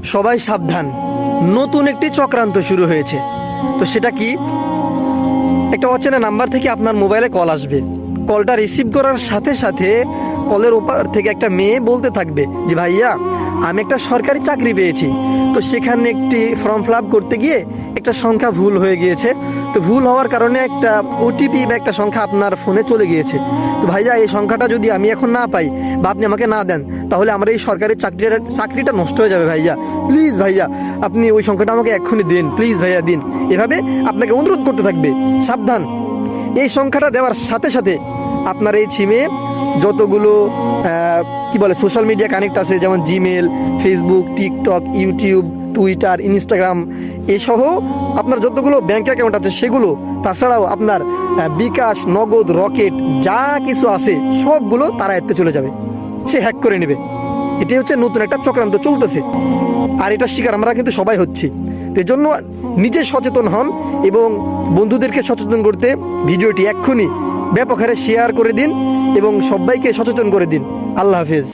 সবাই সাবধান, নতুন একটি চক্রান্ত শুরু হয়েছে। তো সেটা কি? একটা অচেনা নাম্বার থেকে আপনার মোবাইলে কল আসবে। কলটা রিসিভ করার সাথে সাথে কলের ওপার থেকে একটা মেয়ে বলতে থাকবে যে ভাইয়া, আমি একটা সরকারি চাকরি পেয়েছি, তো সেখানে একটি ফর্ম ফিল আপ করতে গিয়ে একটা সংখ্যা ভুল হয়ে গিয়েছে। তো ভুল হওয়ার কারণে একটা ওটিপি বা একটা সংখ্যা আপনার ফোনে চলে গিয়েছে। তো ভাইয়া, এই সংখ্যাটা যদি আমি এখন না পাই বা আপনি আমাকে না দেন, তাহলে আমার এই সরকারি চাকরিটা নষ্ট হয়ে যাবে। ভাইয়া প্লিজ, ভাইয়া আপনি ওই সংখ্যাটা আমাকে এক্ষুনি দিন, প্লিজ ভাইয়া দিন। এভাবে আপনাকে অনুরোধ করতে থাকবে। সাবধান, এই সংখ্যাটা দেওয়ার সাথে সাথে আপনার এই সিমে যতগুলো কি বলে সোশ্যাল মিডিয়া কানেক্ট আছে, যেমন Gmail, Facebook, TikTok, YouTube, Twitter, Instagram, এসহ আপনার যতগুলো ব্যাঙ্ক অ্যাকাউন্ট আছে সেগুলো, তাছাড়াও আপনার বিকাশ, নগদ, রকেট যা কিছু আছে সবগুলো তার আয়ত্তে চলে যাবে। সে হ্যাক করে নেবে। এটাই হচ্ছে নতুন একটা চক্রান্ত চলতেছে, আর এটার শিকার আমরা কিন্তু সবাই হচ্ছি। তো এই জন্য নিজে সচেতন হন এবং বন্ধুদেরকে সচেতন করতে ভিডিওটি এক্ষুনি ব্যাপক হারে শেয়ার করে দিন এবং সবাইকে সচেতন করে দিন। আল্লাহ হাফেজ।